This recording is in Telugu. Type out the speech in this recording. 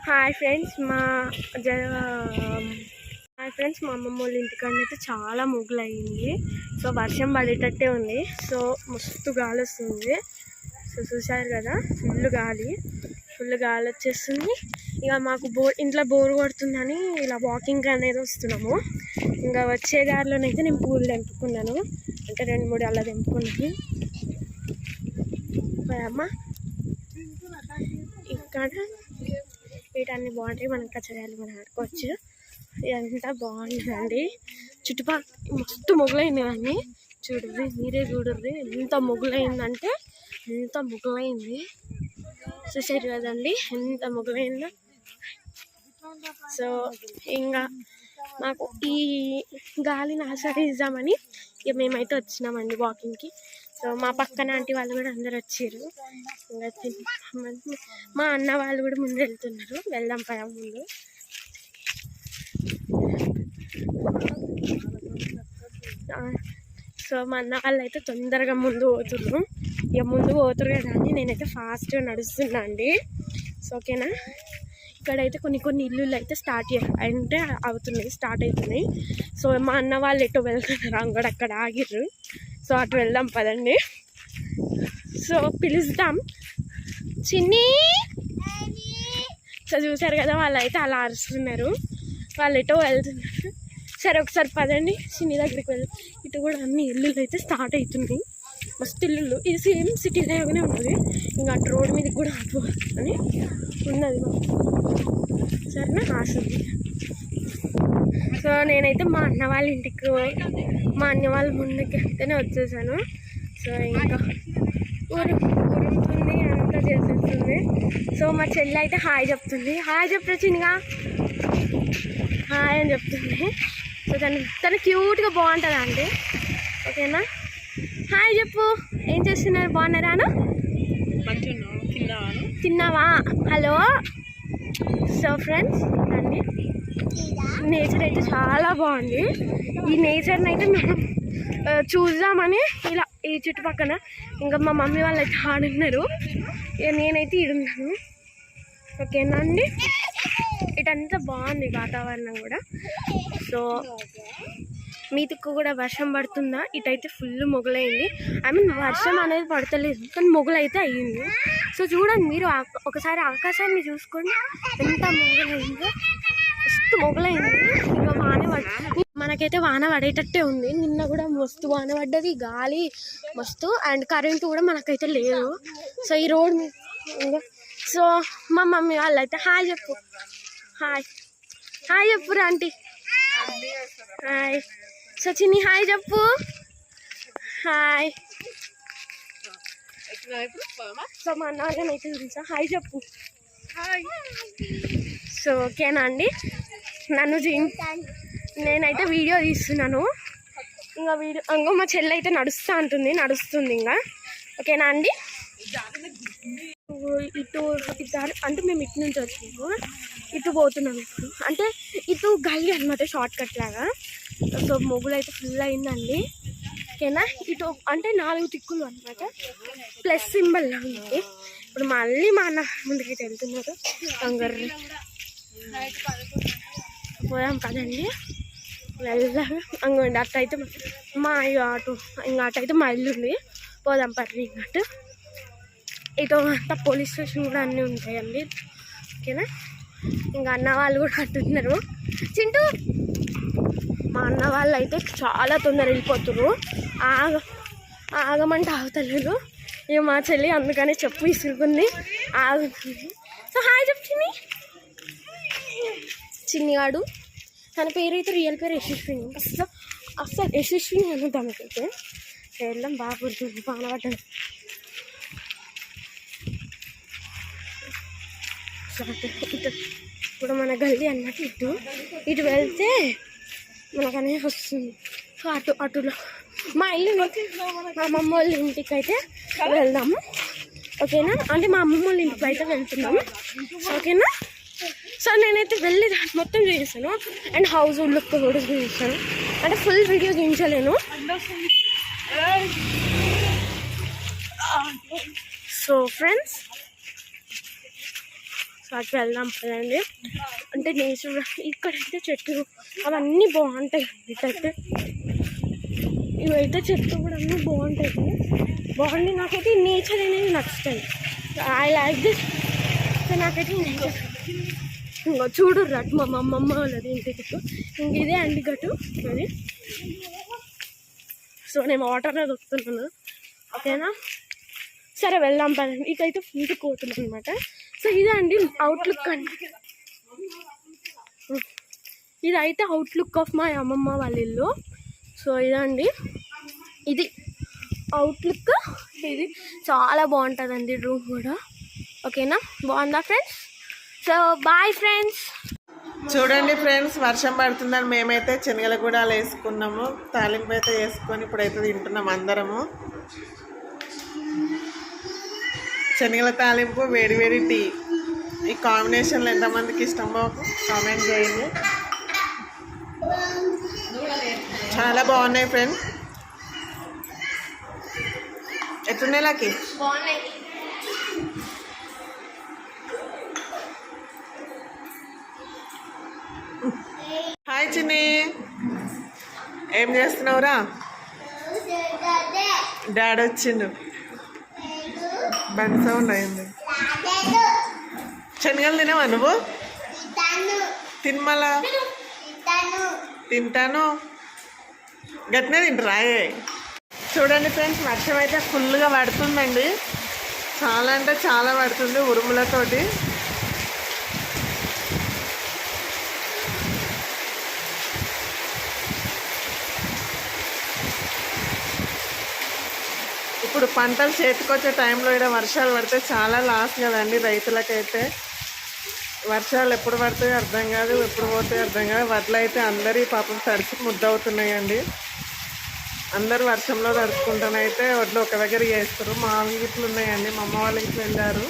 హాయ్ ఫ్రెండ్స్, మా అమ్మమ్మ వాళ్ళ ఇంటికాడనైతే చాలా ముగ్గులు అయ్యింది. సో వర్షం పడేటట్టే ఉంది. సో మస్తు గాలి వస్తుంది. సో చూసారు కదా, ఫుల్ గాలి వచ్చేస్తుంది. ఇక మాకు ఇంట్లో బోర్ కొడుతుందని ఇలా వాకింగ్ అనేది వస్తున్నాము. ఇంకా వచ్చే దారిలోనైతే నేను పూలు తెంపుకున్నాను, అంటే 2-3 అలా తెంపుకున్నాను. అమ్మ ఇక్కడ వీటన్ని బాగుంటాయి, మనం కచ్చగాయలు మనం ఆడుకోవచ్చు. ఇదంతా బాగుంటుందండి. చుట్టుపక్కల మస్తు మొగలైంది కానీ చూడర్రి, మీరే చూడర్రి ఎంత మొగలైందంటే ఎంత మొగలైంది. చూసారు కదండి ఎంత మొగలైందో. సో ఇంకా మాకు ఈ గాలిని ఆస్వాదిద్దామని ఇక మేమైతే వచ్చినామండి వాకింగ్కి. సో మా పక్కన ఆంటీ వాళ్ళు కూడా అందరు వచ్చారు. ఇంకా మా అన్న వాళ్ళు కూడా ముందు వెళ్తున్నారు. వెళ్దాం పద ముందు. సో మా అన్న వాళ్ళు అయితే తొందరగా ముందు పోతున్నారు. ఇక ముందు పోతురు కదా అని నేనైతే ఫాస్ట్గా నడుస్తున్నా అండి. సో ఓకేనా, ఇక్కడైతే కొన్ని ఇల్లులు అయితే స్టార్ట్ అవుతున్నాయి. సో మా అన్న వాళ్ళు ఎటో వెళ్తున్నారు, అక్కడ ఆగిర్రు. సో అటు వెళ్దాం పదండి. సో పిలుస్తాం చిన్ని. సో చూసారు కదా, వాళ్ళు అయితే అలా అరుస్తున్నారు, వాళ్ళు ఎటో వెళ్తున్నారు. సరే ఒకసారి పదండి చిన్ని దగ్గరికి వెళ్దాం. ఇటు కూడా అన్ని ఇల్లులు అయితే స్టార్ట్ అవుతున్నాయి, మస్తు ఇల్లులు. ఇది సేమ్ సిటీ లాగానే ఉన్నది. ఇంకా అటు రోడ్ మీదకి కూడా అటు అని ఉన్నది. సరేనా, ఆశ ఉంది. సో నేనైతే మా అన్న వాళ్ళ ఇంటికి, మా అన్న వాళ్ళ ముందుకి వెళ్తేనే వచ్చేసాను. సో ఇంకా ఉరుముతుంది, అంతా చేసేస్తుంది. సో మా చెల్లి అయితే హాయ్ చెప్తుంది. హాయ్ చెప్తా చిన్నగా, హాయ్ అని చెప్తుంది. సో తను క్యూట్గా బాగుంటుందా అండి. ఓకేనా, హాయ్ చెప్పు. ఏం చేస్తున్నారు, బాగున్నారాను? తిన్నావా? హలో. సో ఫ్రెండ్స్ అండి, నేచర్ అయితే చాలా బాగుంది. ఈ నేచర్ని అయితే మేము చూద్దామని ఇలా ఈ చుట్టుపక్కల ఇంకా మా మమ్మీ వాళ్ళు అయితే ఆడున్నారు, ఇక నేనైతే ఈడున్నాను. ఓకేనా అండి, ఇటంతా బాగుంది వాతావరణం కూడా. సో మీ దిక్కు కూడా వర్షం పడుతుందా? ఇటైతే ఫుల్ మొగలైంది. ఐ మీన్ వర్షం అనేది పడతలేదు కానీ మొగలైతే అయ్యింది. సో చూడండి మీరు, ఒకసారి ఆకాశాన్ని చూసుకోండి ఎంత మొగలైందో. మస్తు మొగలైంది. ఇంకా మనకైతే వాన పడేటట్టే ఉంది. నిన్న కూడా మస్తు వాన పడ్డది, గాలి మస్తు, అండ్ కరెంటు కూడా మనకైతే లేదు. సో ఈ రోడ్ మీద సో మా మమ్మీ వాళ్ళు అయితే హాయ్ చెప్పు, హాయ్ చెప్పు ఆంటీ. హాయ్. సో చిన్ని హాయ్ చెప్పు, హాయ్. సో మా అన్నగానైతే తెలుసా హాయ్ చెప్పు. సో ఓకేనా అండి, నేనైతే వీడియో తీస్తున్నాను. ఇంకా మా చెల్లి అయితే నడుస్తుంది ఇంకా. ఓకేనా అండి, ఇటు అంటే మేము ఇటు నుంచి వచ్చినాము, ఇటు పోతున్నాం ఇప్పుడు. అంటే ఇటు గల్లీ అనమాట, షార్ట్ కట్ లాగా. సో మొగులు అయితే ఫుల్ అయిందండి. ఓకేనా, ఇటు అంటే 4 దిక్కులు అనమాట, ప్లస్ సింబల్ ఉంది. ఇప్పుడు మళ్ళీ మా అన్న ముందుకైతే వెళ్తున్నారు. కంగారు పోయాం కదండి, వెళ్దాం. అంగండి అట్టయితే మా అటైతే మా ఇల్లు ఉంది, పోదాం పర్రి. ఇంకటు ఇటు అంతా పోలీస్ స్టేషన్ కూడా అన్నీ ఉంటాయండి. ఓకేనా, ఇంకా అన్న వాళ్ళు కూడా అంటున్నారు. చింటూ మా అన్న వాళ్ళు అయితే చాలా తొందర వెళ్ళిపోతున్నారు, ఆగమంటే ఆగుతలేరు. ఇక మా చెల్లి అందుకనే చెప్పు ఇసురుకుంది, ఆగుతుంది. సో హాయ్ చెప్పు చిన్నిగాడు. తన పేరు అయితే రియల్ పేరు యశస్విని. అసలు యశస్విని అనుద్దాం. అయితే వెళ్ళడం బాగా గుర్తుంది, బాగా పడ్డాను. ఇటు ఇప్పుడు మన గల్లీ అన్నట్టు ఇటు వెళ్తే మనకనే వస్తుంది. సో అటులో మా ఇల్లు, మా అమ్మమ్మ వాళ్ళ ఇంటికి అయితే వెళ్దాము. ఓకేనా, అంటే మా అమ్మమ్మ వాళ్ళ ఇంటికి అయితే వెళ్తున్నాము. ఓకేనా, సో నేనైతే వెళ్ళి మొత్తం చూపిస్తాను, అండ్ హౌస్ లుక్ కూడా చూపిస్తాను. అంటే ఫుల్ వీడియో చూపించలేను. సో ఫ్రెండ్స్, సో అటు వెళ్దాం కదండి. అంటే నేచర్ ఇక్కడైతే చెట్లు అవన్నీ బాగుంటాయి. ఇటైతే ఇవైతే చెట్లు కూడా అన్నీ బాగుంది. నాకైతే ఈ నేచర్ అనేది నచ్చుతుంది. I like this. సో నాకైతే నేచర్ ఇంకా చూడు అటు మా అమ్మమ్మ వాళ్ళది ఇంటి గట్టు. ఇంక ఇదే అండి గట్టు అది. సో నేను వాటర్లో దొక్కుతున్నాను, ఓకేనా. సరే వెళ్దాం పదండి. ఇదైతే ఫుల్ కోతులు అనమాట. సో ఇదే అండి అవుట్లుక్ అండి. ఇదైతే అవుట్లుక్ ఆఫ్ మా అమ్మమ్మ వాళ్ళ ఇల్లు. సో ఇదండి, ఇది అవుట్లుక్. ఇది చాలా బాగుంటుందండి రూమ్ కూడా, ఓకేనా. బాగుందా ఫ్రెండ్స్? So bye friends. చూడండి ఫ్రెండ్స్, వర్షం పడుతుందని మేమైతే శనగలగూడాలు వేసుకున్నాము. తాలింపు అయితే వేసుకొని ఇప్పుడైతే తింటున్నాం అందరము. శనగల తాలింపు, వేడి వేడి టీ. ఈ కాంబినేషన్లో ఎంతమందికి ఇష్టమో కామెంట్ చేయండి. చాలా బాగున్నాయి ఫ్రెండ్స్. ఎట్లున్నాయి లకి? బాగున్నాయి. హాయ్ చిన్ని, ఏం చేస్తున్నావురా? డాడీ వచ్చిండు. బండి సౌండ్ అయింది. శనగలు తినవా నువ్వు? తినమలా. తింటాను. గట్టినే తింటరాయే. చూడండి ఫ్రెండ్స్, వర్షం అయితే ఫుల్గా పడుతుందండి. చాలా అంటే చాలా పడుతుంది ఉరుములతోటి. ఇప్పుడు పంటలు చేతికొచ్చే టైంలో ఇక్కడ వర్షాలు పడితే చాలా లాస్ కదండి రైతులకైతే. వర్షాలు ఎప్పుడు పడతాయో అర్థం కాదు, ఎప్పుడు పోతాయో అర్థం కాదు. వడ్లు అయితే అందరి పాపం తడిసి ముద్దవుతున్నాయండి. అందరూ వర్షంలో తడుచుకుంటానైతే వడ్లు ఒక దగ్గర చేస్తారు. మా వాళ్ళ ఇంట్లో ఉన్నాయండి, మా అమ్మ వాళ్ళ ఇంట్లో వెళ్ళారు.